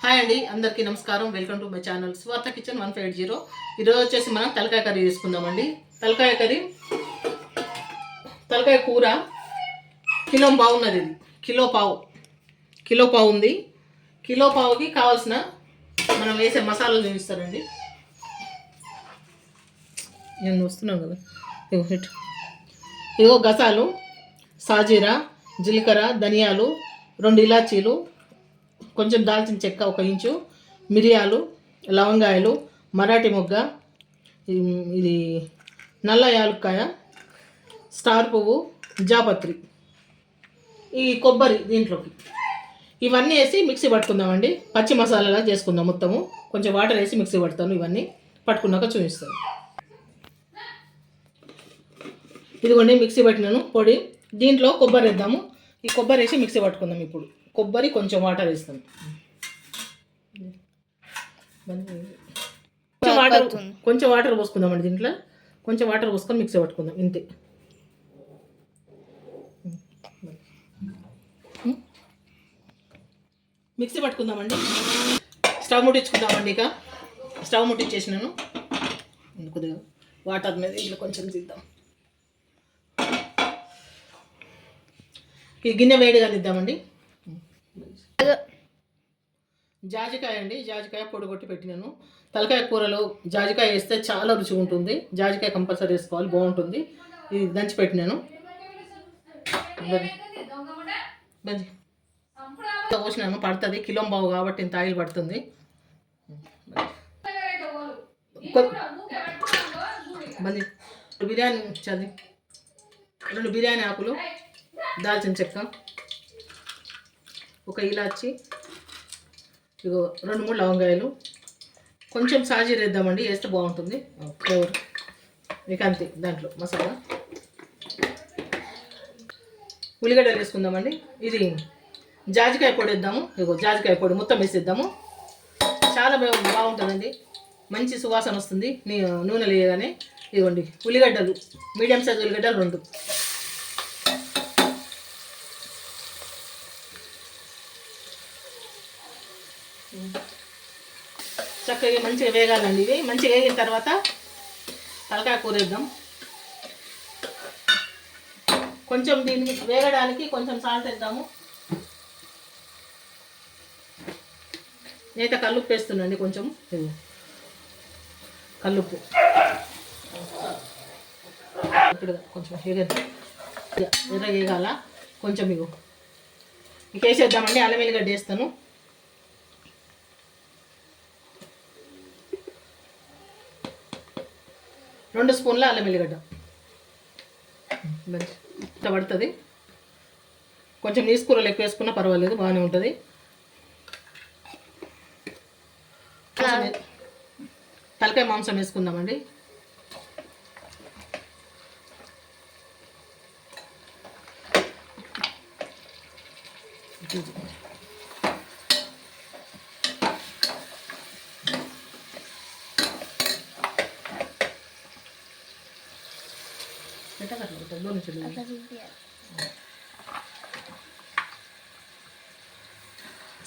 Hi అండి, అందరికీ నమస్కారం. వెల్కమ్ టు మై ఛానల్ స్వార్థ కిచెన్ 150. ఈరోజు వచ్చేసి మనం తలకాయ కర్రీ చేసుకుందామండి. తలకాయ కర్రీ, తలకాయ కూర కిలో బాగున్నది. ఇది కిలో పావు ఉంది. కిలో పావుకి కావాల్సిన మనం వేసే మసాలాలు చూపిస్తారండి. నేను వస్తున్నాను కదా. ఇగో గసాలు, సాజీరా, జీలకర్ర, ధనియాలు, 2 ఇలాచీలు, కొంచెం దాల్చిన చెక్క 1 ఇంచు, మిరియాలు, లవంగాయలు, మరాఠీ మొగ్గ, ఇది నల్ల యాలక్కాయ, స్టార్ పువ్వు, జాపత్రి, ఈ కొబ్బరి దీంట్లోకి ఇవన్నీ వేసి మిక్సీ పట్టుకుందామండి. పచ్చి మసాలాలా చేసుకుందాం మొత్తము. కొంచెం వాటర్ వేసి మిక్సీ పడతాను. ఇవన్నీ పట్టుకున్నాక చూపిస్తాను. ఇదిగోండి మిక్సీ పట్టినాను పొడి. దీంట్లో కొబ్బరి వేద్దాము. ఈ కొబ్బరి వేసి మిక్సీ పట్టుకుందాం. ఇప్పుడు కొబ్బరి కొంచెం వాటర్ వేస్తాను. కొంచెం వాటర్ పోసుకుందామండి. దీంట్లో కొంచెం వాటర్ పోసుకొని మిక్సీ పట్టుకుందాం. ఇంతే. మిక్సీ పట్టుకుందామండి. స్టవ్ ముట్టించుకుందామండి. ఇక స్టవ్ ముట్టించేసినాను. కొద్దిగా వాటర్ మీద ఇట్లా కొంచెం తీద్దాం. ఈ గిన్నె వేడిగా తీద్దామండి. జాజికాయ అండి, జాజికాయ పొడిగొట్టి పెట్టినాను. తలకాయ కూరలో జాజికాయ వేస్తే చాలా రుచిగా ఉంటుంది. జాజికాయ కంపల్సరీ వేసుకోవాలి, బాగుంటుంది. ఇది దంచి పెట్టినాను. పోసినాను, పడుతుంది. కిలో బావు కాబట్టి ఇంత ఆయిల్ పడుతుంది. బిర్యానీ చది 2 బిర్యానీ ఆకులు, దాల్చిన చెక్క, 1 ఇలాచి, ఇగో 2-3 లవంగాయలు, కొంచెం సాజీర వేద్దామండి. వేస్తే బాగుంటుంది ఫ్లేవర్. ఇక అంతే. దాంట్లో మసాలా ఉల్లిగడ్డలు వేసుకుందామండి. ఇది జాజికాయ పొడి వేద్దాము. ఇగో జాజికాయ పొడి మొత్తం వేసేద్దాము. చాలా బాగుంటుందండి. మంచి సువాసన వస్తుంది నూనె వేయగానే. ఇదిగోండి ఉల్లిగడ్డలు, మీడియం సైజ్ ఉల్లిగడ్డలు 2. చక్కగా మంచిగా వేగాలండి. ఇవి మంచిగా వేగిన తర్వాత తలకాయ కూర వేద్దాం. కొంచెం దీన్ని వేగడానికి కొంచెం సాల్ట్ వేద్దాము. నేత కల్లుప్పు వేస్తున్నాండి. కొంచెం కల్లుప్పు ఇప్పుడు కొంచెం ఎర్ర వేగాల. కొంచెం ఇగో ఇక వేసేద్దామండి. అల్లం వెల్లిగడ్డ వేస్తాను. రెండు స్పూన్ల అల్లం వెల్లిగడ్డ ఇంత పడుతుంది. కొంచెం నీసు కూరలు ఎక్కువ వేసుకున్నా పర్వాలేదు, బాగానే ఉంటుంది. తలకాయ మాంసం వేసుకుందామండి.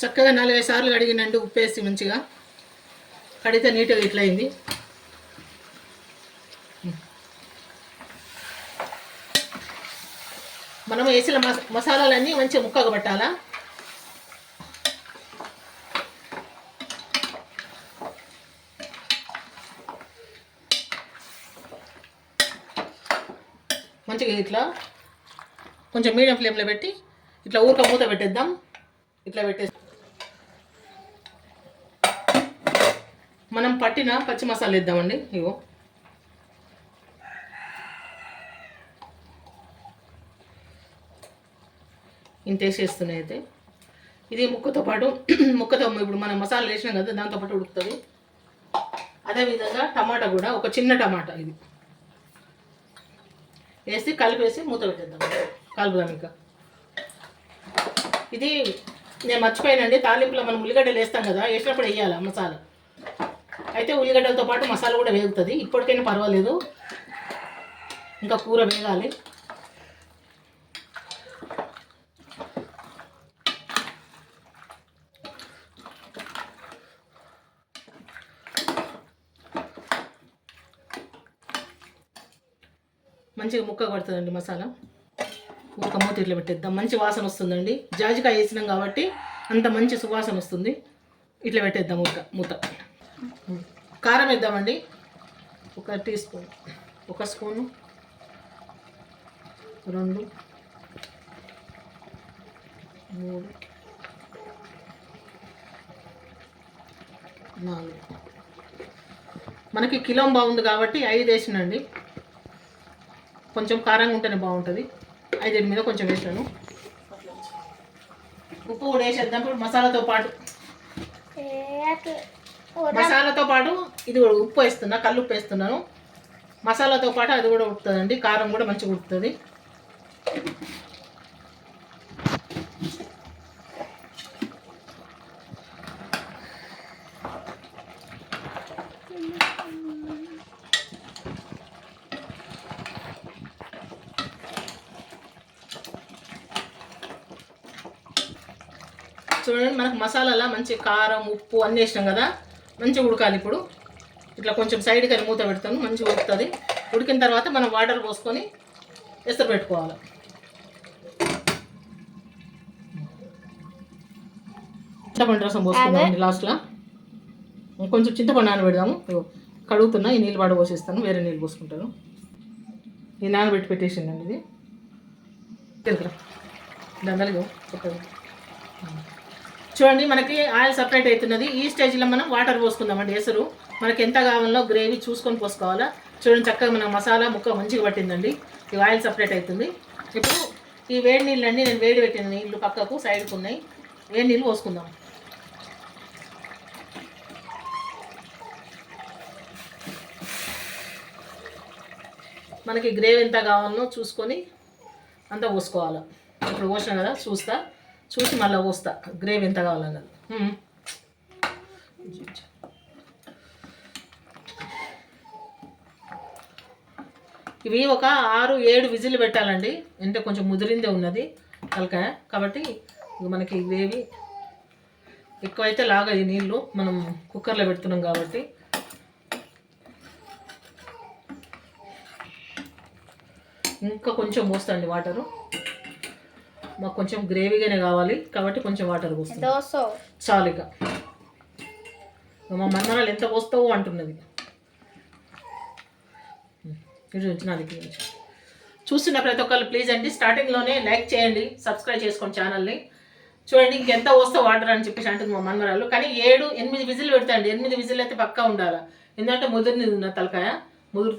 చక్కగా 4-5 సార్లు కడిగినండి. ఉప్పేసి మంచిగా కడిగితే నీట్గా ఇట్లా అయింది. మనం వేసిన మసాలాలన్నీ మంచిగా ముక్కగా పట్టాలా. మంచిగా ఇట్లా కొంచెం మీడియం ఫ్లేమ్లో పెట్టి ఇట్లా ఊరిక మూత పెట్టేద్దాం. ఇట్లా పెట్టేసి మనం పట్టిన పచ్చి మసాలా వేద్దామండి. ఇగో ఇంత వేసేస్తున్నాయి. అయితే ఇది ముక్కతో ఇప్పుడు మనం మసాలా వేసినాం కదా, దాంతోపాటు ఉడుకుతుంది. అదేవిధంగా టమాటా కూడా, ఒక చిన్న టమాటా ఇది వేసి కలిపేసి మూత పెట్టేద్దాం. కలుపుదాం. ఇంకా ఇది నేను మర్చిపోయానండి. తాలింపులో మనం ఉల్లిగడ్డలు వేస్తాం కదా, వేసినప్పుడు వేయాలి మసాలా. అయితే ఉల్లిగడ్డలతో పాటు మసాలా కూడా వేగుతుంది. ఇప్పటికైనా పర్వాలేదు, ఇంకా కూర వేగాలి. మంచిగా ముక్క పడుతుందండి మసాలా. ఒక మూత ఇట్లా పెట్టేద్దాం. మంచి వాసన వస్తుందండి. జాజికాయ వేసినాం కాబట్టి అంత మంచి సువాసన వస్తుంది. ఇట్లా పెట్టేద్దాం మూత. కారం వేద్దామండి. 1 టీ స్పూన్, 1 స్పూను, 2, 3, 4. మనకి కిలో బాగుంది కాబట్టి 5 వేసినండి. కొంచెం కారంగా ఉంటేనే బాగుంటుంది. 5 మీద కొంచెం వేసాను. ఉప్పు కూడా వేసేద్దాం. ఇప్పుడు మసాలాతో పాటు ఇది కూడా ఉప్పు వేస్తున్నా, కల్లుప్పు వేస్తున్నాను. మసాలాతో పాటు అది కూడా ఉడుకుతుందండి. కారం కూడా మంచిగా ఉడుకుతుంది. చూడండి, మనకు మసాలాలా మంచి కారం, ఉప్పు అన్నీ వేసినాం కదా, మంచిగా ఉడకాలి. ఇప్పుడు ఇట్లా కొంచెం సైడ్కి మూత పెడతాను. మంచిగా ఉడుకుతుంది. ఉడికిన తర్వాత మనం వాటర్ పోసుకొని ఎసరు పెట్టుకోవాలి. చింతపండు రసం పోసుకుందామండి లాస్ట్లో. కొంచెం చింతపండు నానబెడదాము. కడుగుతున్నా, ఈ నీళ్ళు వాడ పోసేస్తాను. వేరే నీళ్ళు పోసుకుంటాను. ఈ నానబెట్టి పెట్టేసిందండి ఇది. తెలుకురా దండలు చెప్పండి. చూడండి, మనకి ఆయిల్ సపరేట్ అవుతున్నది. ఈ స్టేజ్లో మనం వాటర్ పోసుకుందామండి. ఎసరు మనకి ఎంత కావాలో గ్రేవీ చూసుకొని పోసుకోవాలా. చూడండి, చక్కగా మన మసాలా ముక్క మంచిగా పట్టిందండి. ఈ ఆయిల్ సపరేట్ అవుతుంది. ఇప్పుడు ఈ వేడి నీళ్ళు అండి, నేను వేడి పెట్టిన నీళ్ళు పక్కకు సైడ్కు ఉన్నాయి. వేడి నీళ్ళు పోసుకుందాం. మనకి గ్రేవీ ఎంత కావాలో చూసుకొని అంతా పోసుకోవాలి. ఇప్పుడు పోసినా కదా, చూసి మళ్ళీ పోస్తా గ్రేవీ ఎంత కావాలన్నది. ఇవి ఒక 6-7 విజిల్ పెట్టాలండి. అంటే కొంచెం ముదిరిందే ఉన్నది తలకాయ కాబట్టి మనకి గ్రేవీ ఎక్కువైతే లాగా ఈ నీళ్ళు మనం కుక్కర్లో పెడుతున్నాం కాబట్టి. ఇంకా కొంచెం పోస్తాండి వాటరు. మాకు కొంచెం గ్రేవీగానే కావాలి కాబట్టి కొంచెం వాటర్ పోస్తాం చాలు. ఇక మా మన్నరాలు ఎంత పోస్తావో అంటున్నది. చూస్తున్న ప్రతి ఒక్కరు ప్లీజ్ అండి, స్టార్టింగ్లోనే లైక్ చేయండి, సబ్స్క్రైబ్ చేసుకోండి ఛానల్ని. చూడండి, ఇంకెంత వస్తే వాటర్ అని చెప్పేసి అంటుంది మా మన్నరాలు. కానీ 7-8 విజిల్ పెడతాండి. 8 విజిల్ అయితే పక్కా ఉండాలి. ఎందుకంటే ముదురు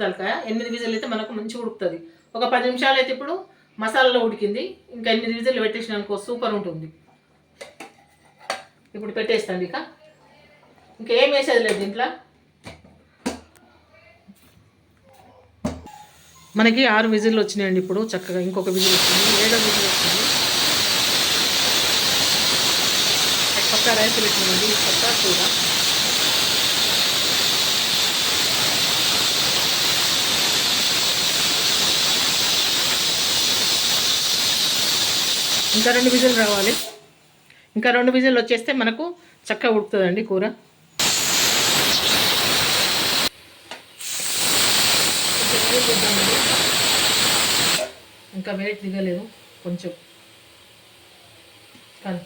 తలకాయ 8 విజిల్ అయితే మనకు మంచిగా ఉడుకుతుంది. ఒక 10 నిమిషాలు అయితే ఇప్పుడు మసాలాలో ఉడికింది. ఇంకా 8 విజిల్ పెట్టేసిన అనుకో సూపర్ ఉంటుంది. ఇప్పుడు పెట్టేస్తాండి. ఇంకేం వేసేది లేదు దీంట్లో. మనకి 6 విజిల్లు వచ్చినాయండి. ఇప్పుడు చక్కగా ఇంకొక విజిల్ వచ్చింది. 7వ విజిల్ వచ్చింది. పక్క రైస్ పెట్టినండి. పక్క కూర ఇంకా 2 విజిల్ రావాలి. ఇంకా 2 విజిల్ వచ్చేస్తే మనకు చక్కగా ఉడుకుతుందండి కూర. ఇంకా వెయిట్ దిగలేదు కొంచెం. కానీ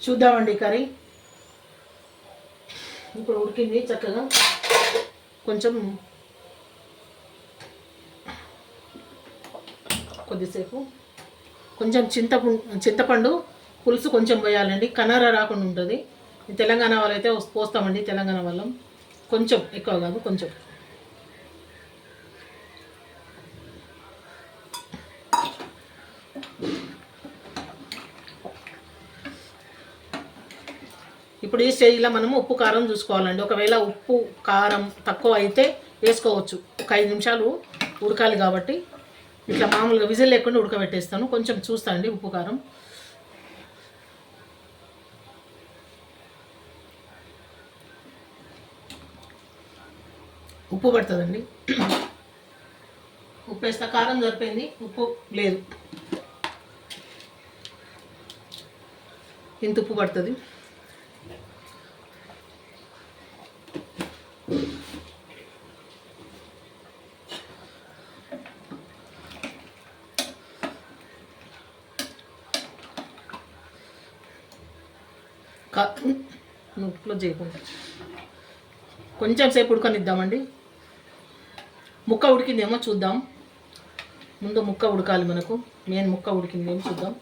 చూద్దామండి కర్రీ. ఇప్పుడు ఉడికింది చక్కగా. కొంచెం కొద్దిసేపు కొంచెం చింతపండు పులుసు కొంచెం పోయాలండి. కనర రాకుండా ఉంటుంది. తెలంగాణ వాళ్ళైతే పోస్తామండి. తెలంగాణ వాళ్ళం కొంచెం ఎక్కువ కాదు, కొంచెం. ఇప్పుడు ఈ స్టేజ్లో మనము ఉప్పు కారం చూసుకోవాలండి. ఒకవేళ ఉప్పు కారం తక్కువ అయితే వేసుకోవచ్చు. ఒక 5 నిమిషాలు ఉడకాలి కాబట్టి ఇట్లా మామూలుగా విజిల్ లేకుండా ఉడకబెట్టేస్తాను. కొంచెం చూస్తా అండి ఉప్పు కారం. ఉప్పు పడుతుందండి. ఉప్పు వేస్తా. కారం సరిపోయింది, ఉప్పు లేదు. ఇంత ఉప్పు పడుతుంది. నువ్వు క్లోజ్ చేయకుండా కొంచెం సేపు ఉడకనిద్దామండి. ముక్క ఉడికిందేమో చూద్దాం. ముందు ముక్క ఉడకాలి మనకు. మెయిన్ ముక్క ఉడికిందేమో చూద్దాం.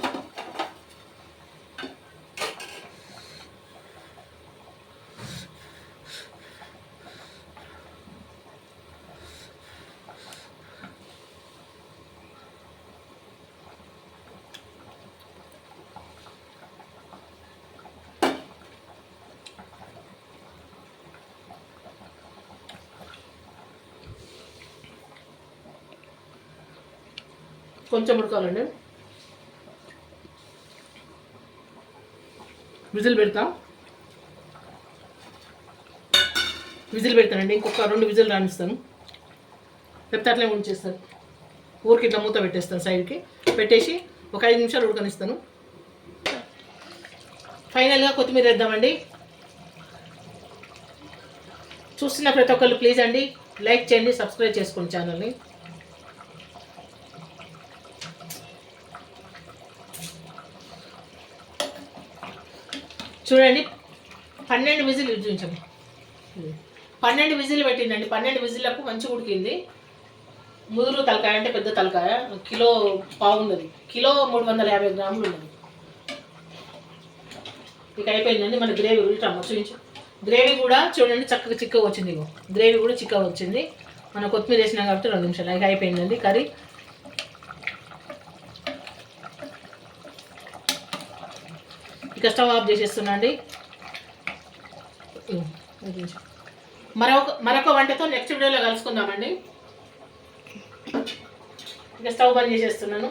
కొంచెం ఉడకాలండి. విజిల్ పెడతానండి. ఇంకొక 2 విజిల్ రాణిస్తాను. లేకపోతే అట్లే ఉంచేస్తాను. ఊరికి ఇట్లా మూత పెట్టేస్తాను. సైడ్కి పెట్టేసి ఒక 5 నిమిషాలు ఉడకనిస్తాను. ఫైనల్గా కొత్తిమీర వేద్దామండి. చూస్తున్న ప్రతి ఒక్కళ్ళు ప్లీజ్ అండి లైక్ చేయండి, సబ్స్క్రైబ్ చేసుకోండి ఛానల్ని. చూడండి 12 విజిల్ చూపించండి. 12 విజిల్ పెట్టిందండి. 12 విజిల్లకు మంచిగా ఉడికింది. ముదురు తలకాయ అంటే పెద్ద తలకాయ కిలో పావు ఉన్నది. కిలో 350 గ్రాములు ఉన్నది. ఇక అయిపోయిందండి. మన గ్రేవీ ఉల్టమ్మ చూపించు. గ్రేవీ కూడా చూడండి చక్కగా చిక్కగా వచ్చింది. గ్రేవీ కూడా చిక్కగా వచ్చింది. మనం కొత్తిమీర వేసినాం కాబట్టి 2 నిమిషాలు ఇక అయిపోయిందండి కర్రీ. ఇక స్టవ్ ఆఫ్ చేసేస్తున్నా అండి. మరొక వంటతో నెక్స్ట్ వీడియోలో కలుసుకుందామండి. ఇక స్టవ్ బంద్ చేసేస్తున్నాను.